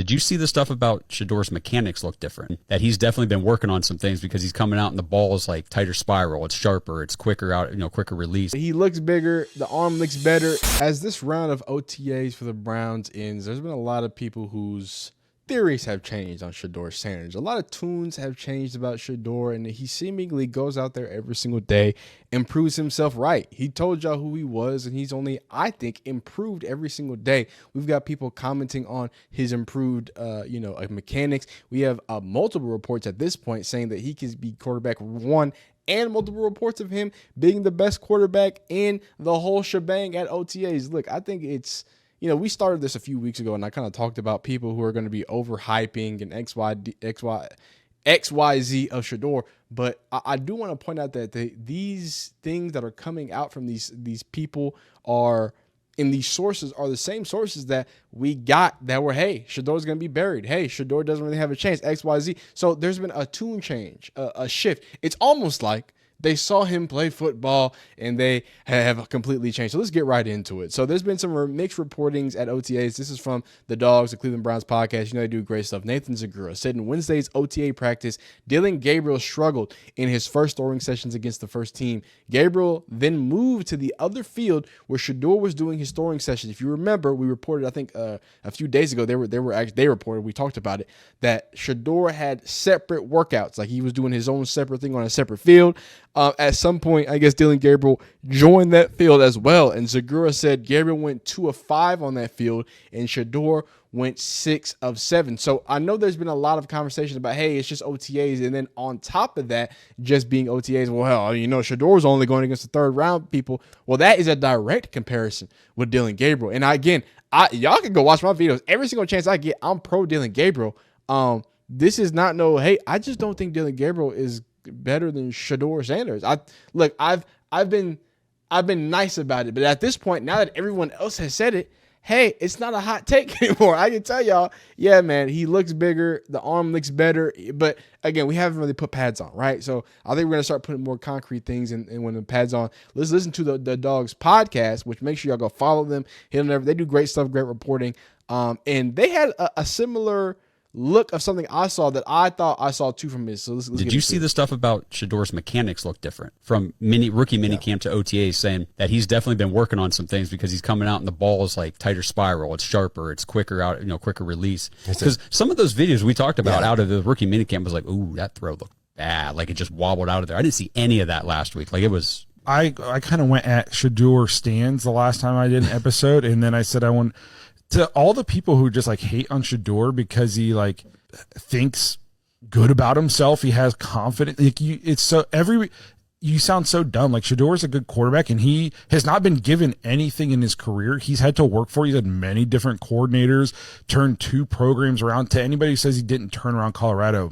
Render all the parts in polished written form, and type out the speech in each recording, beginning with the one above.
Did you see the stuff about Shedeur's mechanics look different? That he's definitely been working on some things because he's coming out and the ball is like tighter spiral. It's sharper. It's quicker out, quicker release. He looks bigger. The arm looks better. As this round of OTAs for the Browns ends, there's been a lot of people whose theories have changed on Shedeur Sanders. A lot of tunes have changed about Shedeur, and he seemingly goes out there every single day and proves himself right. He told y'all who he was, and he's only, I think, improved every single day. We've got people commenting on his improved, mechanics. We have multiple reports at this point saying that he could be quarterback one, and multiple reports of him being the best quarterback in the whole shebang at OTAs. Look, I think it's, we started this a few weeks ago, and I kind of talked about people who are going to be overhyping and XYZ of Shedeur. But I do want to point out that these things that are coming out from these people are, in these sources, are the same sources that we got that were, hey, Shedeur's going to be buried. Hey, Shedeur doesn't really have a chance, XYZ. So there's been a tune change, a shift. It's almost like they saw him play football and they have completely changed. So let's get right into it. So there's been some mixed reportings at OTAs. This is from the Dogs, the Cleveland Browns podcast. They do great stuff. Nathan Zagura said in Wednesday's OTA practice, Dillon Gabriel struggled in his first throwing sessions against the first team. Gabriel then moved to the other field where Shedeur was doing his throwing sessions. If you remember, we reported, I think a few days ago, they reported, we talked about it, that Shedeur had separate workouts. Like he was doing his own separate thing on a separate field. At some point, I guess Dillon Gabriel joined that field as well. And Zagura said Gabriel went 2 of 5 on that field and Shedeur went 6 of 7. So I know there's been a lot of conversation about, hey, it's just OTAs. And then on top of that, just being OTAs, well, hell, Shedeur's only going against the third round people. Well, that is a direct comparison with Dillon Gabriel. And y'all can go watch my videos. Every single chance I get, I'm pro Dillon Gabriel. This is not hey, I just don't think Dillon Gabriel is better than Shedeur Sanders. I've been nice about it, but at this point, now that everyone else has said it, hey, it's not a hot take anymore. I can tell y'all, yeah, man, he looks bigger, the arm looks better, but again, we haven't really put pads on, right? So I think we're gonna start putting more concrete things in when the pads on. Let's listen to the Dogs podcast, which make sure y'all go follow them. They do great stuff, great reporting, and they had a similar look of something I saw that I thought I saw too from his. So let's Did you see the stuff about Shedeur's mechanics look different from rookie minicamp to OTAs, saying that he's definitely been working on some things because he's coming out and the ball is like tighter spiral, it's sharper, it's quicker out, quicker release. Because some of those videos we talked about out of the rookie minicamp was like, ooh, that throw looked bad, like it just wobbled out of there. I didn't see any of that last week. Like it was. I kind of went at Shedeur stands the last time I did an episode, and then I said I want. To all the people who just like hate on Shedeur because he like thinks good about himself, he has confidence. Like you sound so dumb. Like Shedeur is a good quarterback, and he has not been given anything in his career. He's had to work for. He's had many different coordinators, turned 2 programs around. To anybody who says he didn't turn around Colorado,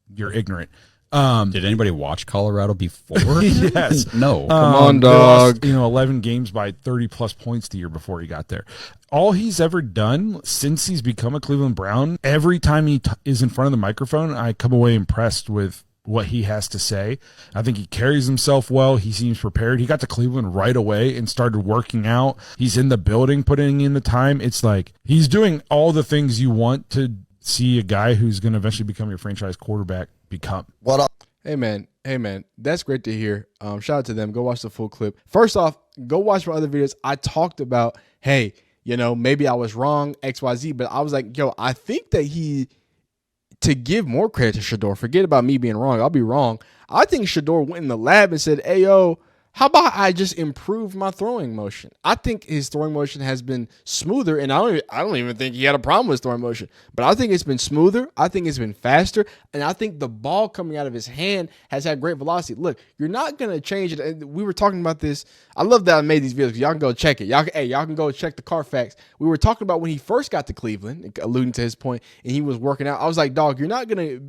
you're ignorant. Did anybody watch Colorado before? Yes. No. Come on, dog. 11 games by 30-plus points the year before he got there. All he's ever done since he's become a Cleveland Brown, every time he is in front of the microphone, I come away impressed with what he has to say. I think he carries himself well. He seems prepared. He got to Cleveland right away and started working out. He's in the building, putting in the time. It's like he's doing all the things you want to see a guy who's going to eventually become your franchise quarterback become. What up? Hey man, that's great to hear. Shout out to them. Go watch the full clip. First off, go watch my other videos. I talked about, hey, maybe I was wrong, XYZ, but I was like, I think that to give more credit to Shedeur, forget about me being wrong. I'll be wrong. I think Shedeur went in the lab and said, hey, yo, how about I just improve my throwing motion? I think his throwing motion has been smoother, and I don't even think he had a problem with his throwing motion. But I think it's been smoother. I think it's been faster, and I think the ball coming out of his hand has had great velocity. Look, you're not gonna change it. And we were talking about this. I love that I made these videos. Y'all can go check it. Y'all can go check the Carfax. We were talking about when he first got to Cleveland, alluding to his point, and he was working out. I was like, dog, you're not gonna.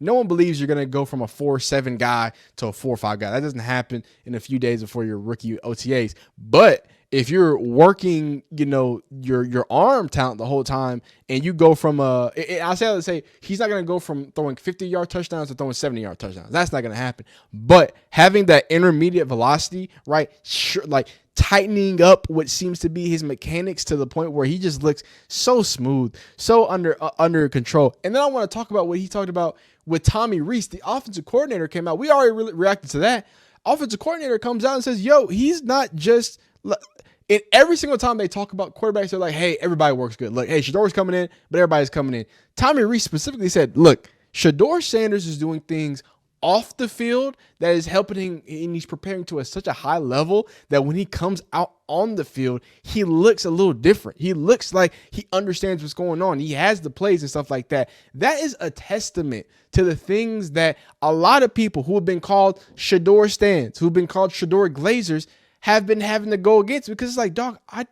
No one believes you're going to go from a 4.7 guy to a 4.5 guy. That doesn't happen in a few days before your rookie OTAs. But if you're working, your arm talent the whole time, and you go from I say he's not going to go from throwing 50-yard touchdowns to throwing 70-yard touchdowns. That's not going to happen. But having that intermediate velocity, right? Sure, like tightening up what seems to be his mechanics to the point where he just looks so smooth, so under control. And then I want to talk about what he talked about with Tommy Rees. The offensive coordinator came out. We already reacted to that. Offensive coordinator comes out and says, yo, he's not just – and every single time they talk about quarterbacks, they're like, hey, everybody works good. Look, hey, Shedeur's coming in, but everybody's coming in. Tommy Rees specifically said, look, Shedeur Sanders is doing things off the field that is helping him, and he's preparing to such a high level that when he comes out on the field, he looks a little different. He looks like he understands what's going on. He has the plays and stuff like that. That is a testament to the things that a lot of people who have been called Shedeur stands, who've been called Shedeur Glazers, have been having to go against, because it's like, dog, I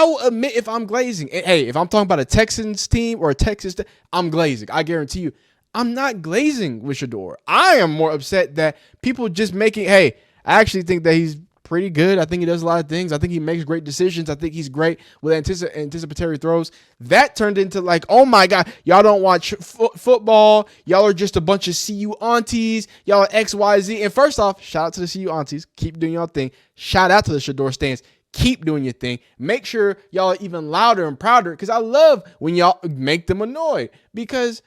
will admit if I'm glazing. Hey, if I'm talking about a Texans team or a Texas, I'm glazing. I guarantee you. I'm not glazing with Shedeur. I am more upset that people just making, hey, I actually think that he's pretty good. I think he does a lot of things. I think he makes great decisions. I think he's great with anticipatory throws. That turned into like, oh my God, y'all don't watch football. Y'all are just a bunch of CU aunties. Y'all are XYZ. And first off, shout out to the CU aunties. Keep doing your thing. Shout out to the Shedeur stands. Keep doing your thing. Make sure y'all are even louder and prouder, because I love when y'all make them annoyed, because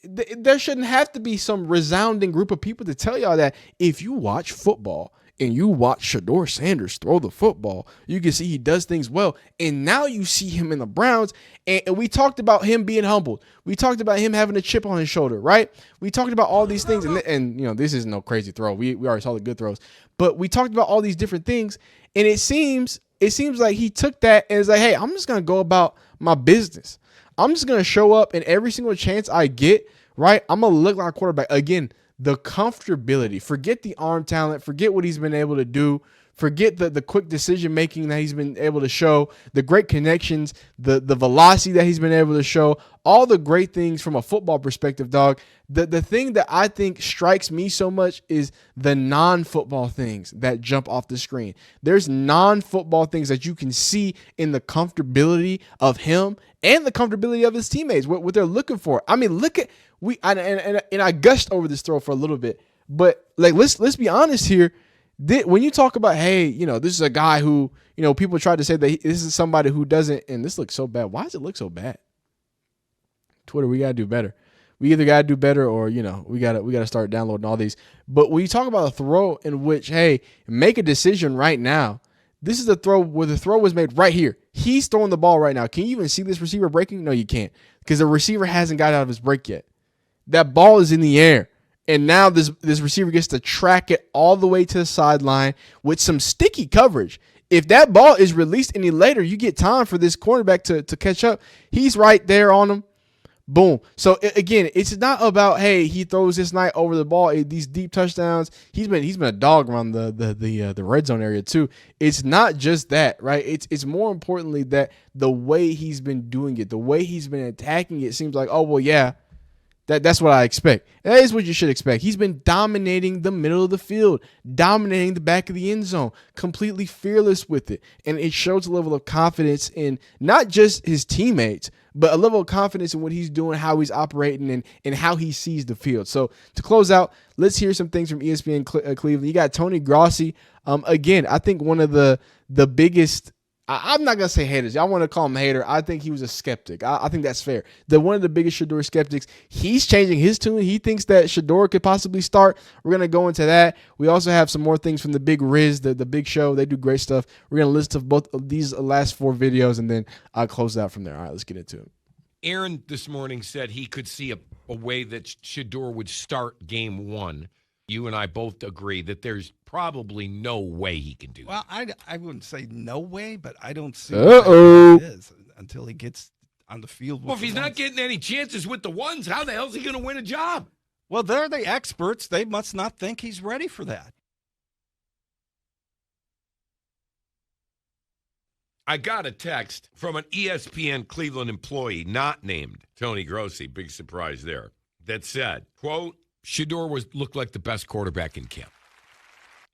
there shouldn't have to be some resounding group of people to tell y'all that if you watch football and you watch Shedeur Sanders throw the football, you can see he does things well. And now you see him in the Browns, and we talked about him being humbled. We talked about him having a chip on his shoulder, right? We talked about all these things, and you know, this isn't no crazy throw. We already saw the good throws, but we talked about all these different things, and it seems like he took that and is like, hey, I'm just gonna go about my business. I'm just going to show up, and every single chance I get, right, I'm going to look like a quarterback. Again, the comfortability. Forget the arm talent. Forget what he's been able to do. Forget the quick decision-making that he's been able to show, the great connections, the velocity that he's been able to show, all the great things from a football perspective, dog. The thing that I think strikes me so much is the non-football things that jump off the screen. There's non-football things that you can see in the comfortability of him and the comfortability of his teammates, what they're looking for. I mean, look at and I gushed over this throw for a little bit, but like let's be honest here. When you talk about, hey, you know, this is a guy who, you know, people try to say that this is somebody who doesn't, and this looks so bad. Why does it look so bad? Twitter, we got to do better. We either got to do better, or, you know, we got to start downloading all these. But when you talk about a throw in which, hey, make a decision right now. This is a throw where the throw was made right here. He's throwing the ball right now. Can you even see this receiver breaking? No, you can't, because the receiver hasn't got out of his break yet. That ball is in the air. And now this receiver gets to track it all the way to the sideline with some sticky coverage. If that ball is released any later, you get time for this cornerback to catch up. He's right there on him. Boom. So again, it's not about, hey, he throws this night over the ball, these deep touchdowns. He's been a dog around the red zone area too. It's not just that, right? It's more importantly that the way he's been doing it, the way he's been attacking it, seems like, oh well, yeah. That's what I expect. That is what you should expect. He's been dominating the middle of the field, dominating the back of the end zone, completely fearless with it. And it shows a level of confidence in not just his teammates, but a level of confidence in what he's doing, how he's operating, and how he sees the field. So to close out, let's hear some things from ESPN Cleveland. You got Tony Grossi. Again, I think one of the biggest, I'm not going to say haters. Y'all want to call him a hater. I think he was a skeptic. I think that's fair. One of the biggest Shedeur skeptics. He's changing his tune. He thinks that Shedeur could possibly start. We're going to go into that. We also have some more things from the Big Riz, the Big Show. They do great stuff. We're going to list of both of these last 4 videos, and then I'll close out from there. All right, let's get into it. Aaron this morning said he could see a way that Shedeur would start game 1. You and I both agree that there's probably no way he can do that. Well, I wouldn't say no way, but I don't see what it is until he gets on the field. Well, if he's not getting any chances with the ones, how the hell is he going to win a job? Well, they're the experts. They must not think he's ready for that. I got a text from an ESPN Cleveland employee not named Tony Grossi, big surprise there, that said, quote, Shedeur looked like the best quarterback in camp.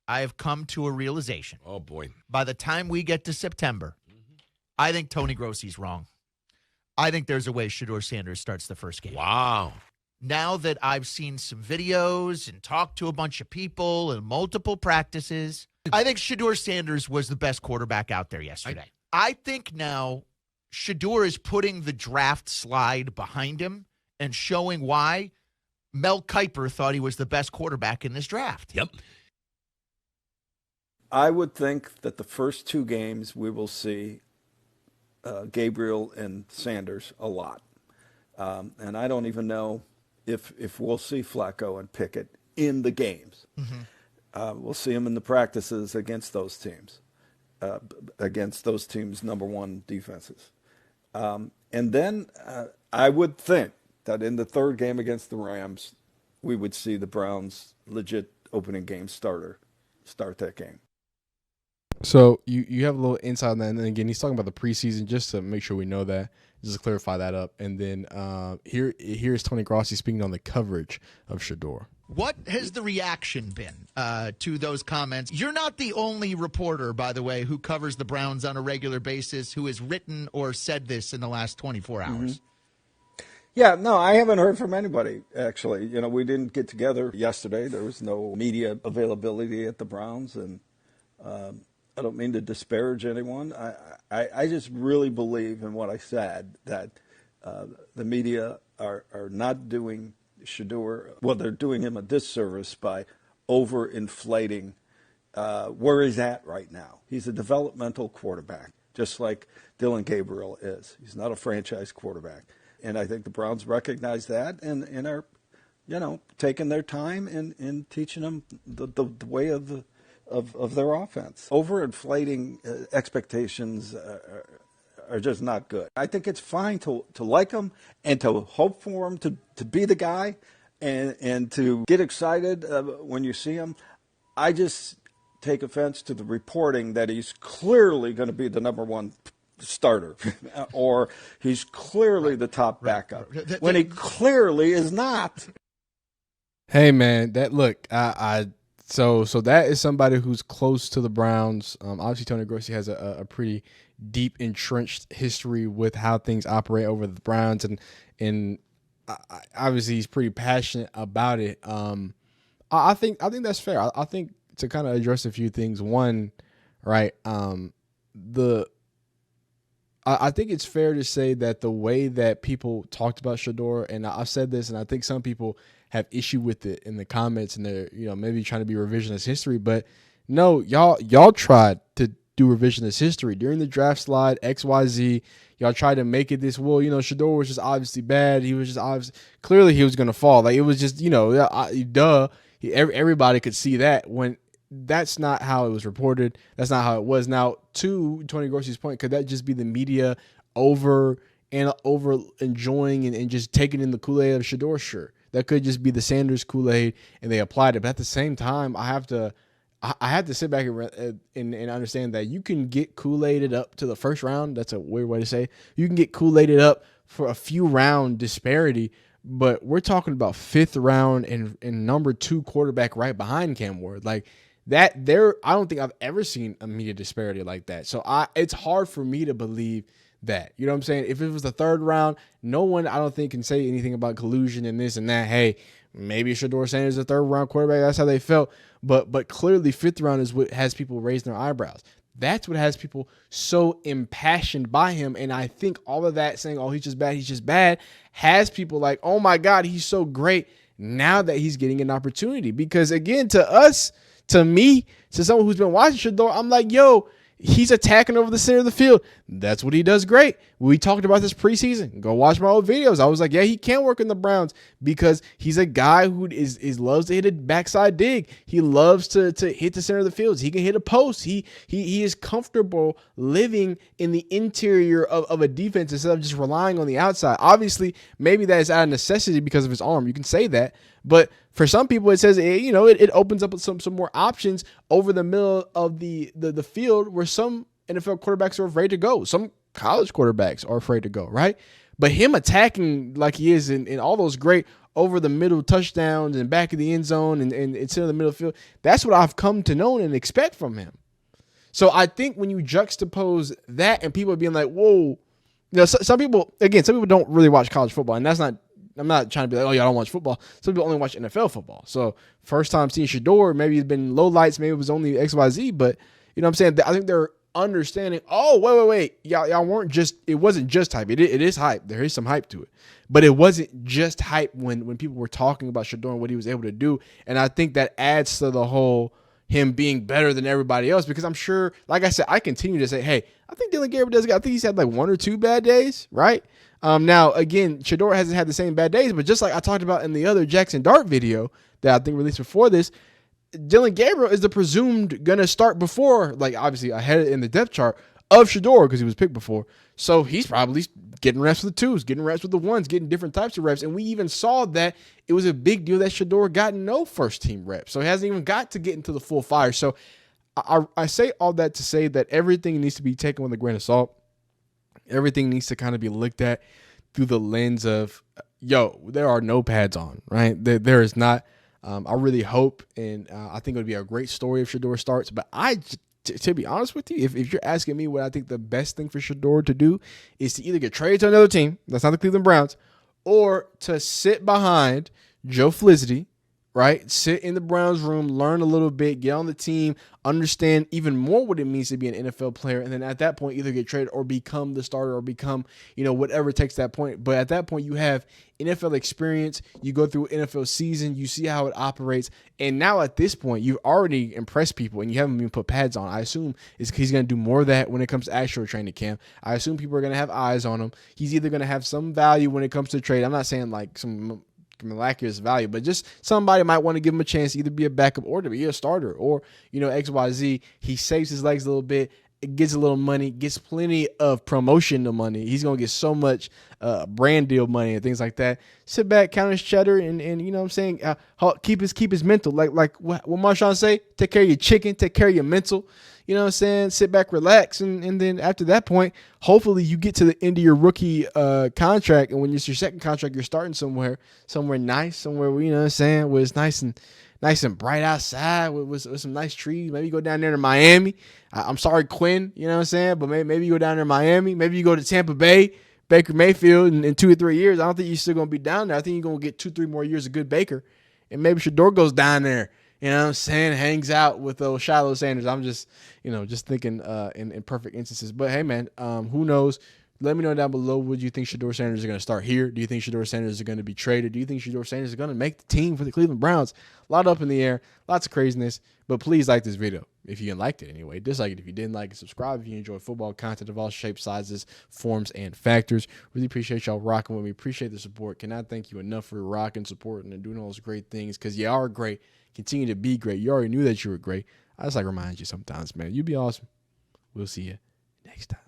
I have come to a realization. Oh, boy. By the time we get to September, I think Tony Grossi's wrong. I think there's a way Shedeur Sanders starts the first game. Wow. now that I've seen some videos and talked to a bunch of people and multiple practices, I think Shedeur Sanders was the best quarterback out there yesterday. I think now Shedeur is putting the draft slide behind him and showing why Mel Kiper thought he was the best quarterback in this draft. Yep. I would think that the first 2 games we will see Gabriel and Sanders a lot. And I don't even know if we'll see Flacco and Pickett in the games. We'll see them in the practices against those teams, number 1 defenses. And then I would think that in the 3rd game against the Rams, we would see the Browns' legit opening game starter start that game. So you have a little insight on that, and then again, he's talking about the preseason, just to make sure we know that, just to clarify that up. And then here's Tony Grossi speaking on the coverage of Shedeur. What has the reaction been to those comments? You're not the only reporter, by the way, who covers the Browns on a regular basis who has written or said this in the last 24 hours. Yeah, no, I haven't heard from anybody, actually. We didn't get together yesterday. There was no media availability at the Browns, and I don't mean to disparage anyone. I just really believe in what I said, that the media are not doing Shedeur, well, they're doing him a disservice by overinflating where he's at right now. He's a developmental quarterback, just like Dylan Gabriel is. He's not a franchise quarterback. And I think the Browns recognize that and are, taking their time in teaching them the way of their offense. Overinflating expectations are just not good. I think it's fine to like him and to hope for him to be the guy and to get excited when you see him. I just take offense to the reporting that he's clearly going to be the number 1 starter or he's clearly the top backup when he clearly is not. Hey man, so that is somebody who's close to the Browns. Obviously Tony Grossi has a pretty deep entrenched history with how things operate over the Browns, and obviously he's pretty passionate about it. I think that's fair. I think to kind of address a few things. One, right, I think it's fair to say that the way that people talked about Shedeur, and I've said this, and I think some people have issue with it in the comments, and they're maybe trying to be revisionist history, but no, y'all tried to do revisionist history during the draft slide XYZ. Y'all tried to make it this, Shedeur was just obviously bad. He was just obviously clearly he was gonna fall. Like it was just duh. Everybody could see that when. That's not how it was reported. That's not how it was. Now, to Tony Grossi's point, could that just be the media over enjoying and just taking in the Kool-Aid of Shedeur? Sure. That could just be the Sanders Kool-Aid and they applied it. But at the same time, I have to sit back and understand that you can get Kool-Aided up to the first round. That's a weird way to say it. You can get Kool-Aided up for a few round disparity, but we're talking about 5th round and number 2 quarterback right behind Cam Ward. Like, I don't think I've ever seen a media disparity like that. So it's hard for me to believe that. You know what I'm saying? If it was the 3rd round, no one, I don't think, can say anything about collusion and this and that. Hey, maybe Shedeur Sanders is a 3rd round quarterback. That's how they felt. But clearly 5th round is what has people raising their eyebrows. That's what has people so impassioned by him. And I think all of that saying, oh, he's just bad, has people like, oh my God, he's so great now that he's getting an opportunity. Because again, to me, to someone who's been watching Shedeur, I'm like, yo, he's attacking over the center of the field. That's what he does great. We talked about this preseason. Go watch my old videos. I was like, yeah, he can work in the Browns because he's a guy who is loves to hit a backside dig. He loves to hit the center of the field. He can hit a post. He is comfortable living in the interior of a defense instead of just relying on the outside. Obviously, maybe that is out of necessity because of his arm. You can say that. But for some people, it says, it opens up some more options over the middle of the field where some NFL quarterbacks are afraid to go. Some college quarterbacks are afraid to go, right? But him attacking like he is in all those great over the middle touchdowns and back of the end zone and center of the middle of the field, that's what I've come to know and expect from him. So I think when you juxtapose that and people being like, whoa, some people don't really watch college football, and that's not I'm not trying to be like, oh, y'all don't watch football. Some people only watch NFL football. So first time seeing Shedeur, maybe it's been low lights, maybe it was only XYZ, but you know what I'm saying? I think they're understanding, oh, wait. Y'all weren't just, it wasn't just hype. It is hype. There is some hype to it. But it wasn't just hype when people were talking about Shedeur and what he was able to do. And I think that adds to the whole him being better than everybody else, because I'm sure, like I said, I continue to say, hey, I think Dylan Gabriel does. I think he's had like 1 or 2 bad days, right? Now, again, Shedeur hasn't had the same bad days, but just like I talked about in the other Jackson Dart video that I think released before this, Dylan Gabriel is the presumed going to start before, like obviously ahead in the depth chart of Shedeur because he was picked before. So he's probably getting reps with the 2s, getting reps with the 1s, getting different types of reps. And we even saw that it was a big deal that Shedeur got no first team reps. So he hasn't even got to get into the full fire. So I say all that to say that everything needs to be taken with a grain of salt. Everything needs to kind of be looked at through the lens of, there are no pads on, right? There is not. I really hope, and I think it would be a great story if Shedeur starts. But to be honest with you, if you're asking me what I think the best thing for Shedeur to do is to either get traded to another team, that's not the Cleveland Browns, or to sit behind Joe Felicity, right? Sit in the Browns room, learn a little bit, get on the team, understand even more what it means to be an NFL player, and then at that point either get traded or become the starter or become, whatever takes that point. But at that point you have NFL experience, you go through NFL season, you see how it operates, and now at this point you've already impressed people and you haven't even put pads on. I assume he's going to do more of that when it comes to actual training camp. I assume people are going to have eyes on him. He's either going to have some value when it comes to trade. I'm not saying like some miraculous value, but just somebody might want to give him a chance to either be a backup or to be a starter or, XYZ. He saves his legs a little bit, gets a little money, gets plenty of promotion money. He's going to get so much brand deal money and things like that. Sit back, count his cheddar, and you know what I'm saying? Keep his mental. Like what Marshawn say, take care of your chicken, take care of your mental. You know what I'm saying? Sit back, relax, and then after that point, hopefully you get to the end of your rookie contract, and when it's your second contract, you're starting somewhere nice, somewhere where, you know what I'm saying, where it's nice and bright outside with some nice trees. Maybe you go down there to Miami. I'm sorry, Quinn, you know what I'm saying, but maybe you go down there to Miami. Maybe you go to Tampa Bay, Baker Mayfield, in 2 or 3 years. I don't think you're still going to be down there. I think you're going to get 2-3 more years of good Baker, and maybe Shedeur goes down there. You know what I'm saying? Hangs out with Shiloh Sanders. I'm just, just thinking in perfect instances. But hey, man, who knows? Let me know down below. Would you think Shedeur Sanders is going to start here? Do you think Shedeur Sanders is going to be traded? Do you think Shedeur Sanders is going to make the team for the Cleveland Browns? A lot up in the air, lots of craziness. But please like this video if you liked it anyway. Dislike it if you didn't like it. Subscribe if you enjoy football content of all shapes, sizes, forms, and factors. Really appreciate y'all rocking with me. Appreciate the support. Cannot thank you enough for rocking, supporting, and doing all those great things because you are great. Continue to be great. You already knew that you were great. I just like to remind you sometimes, man. You be awesome. We'll see you next time.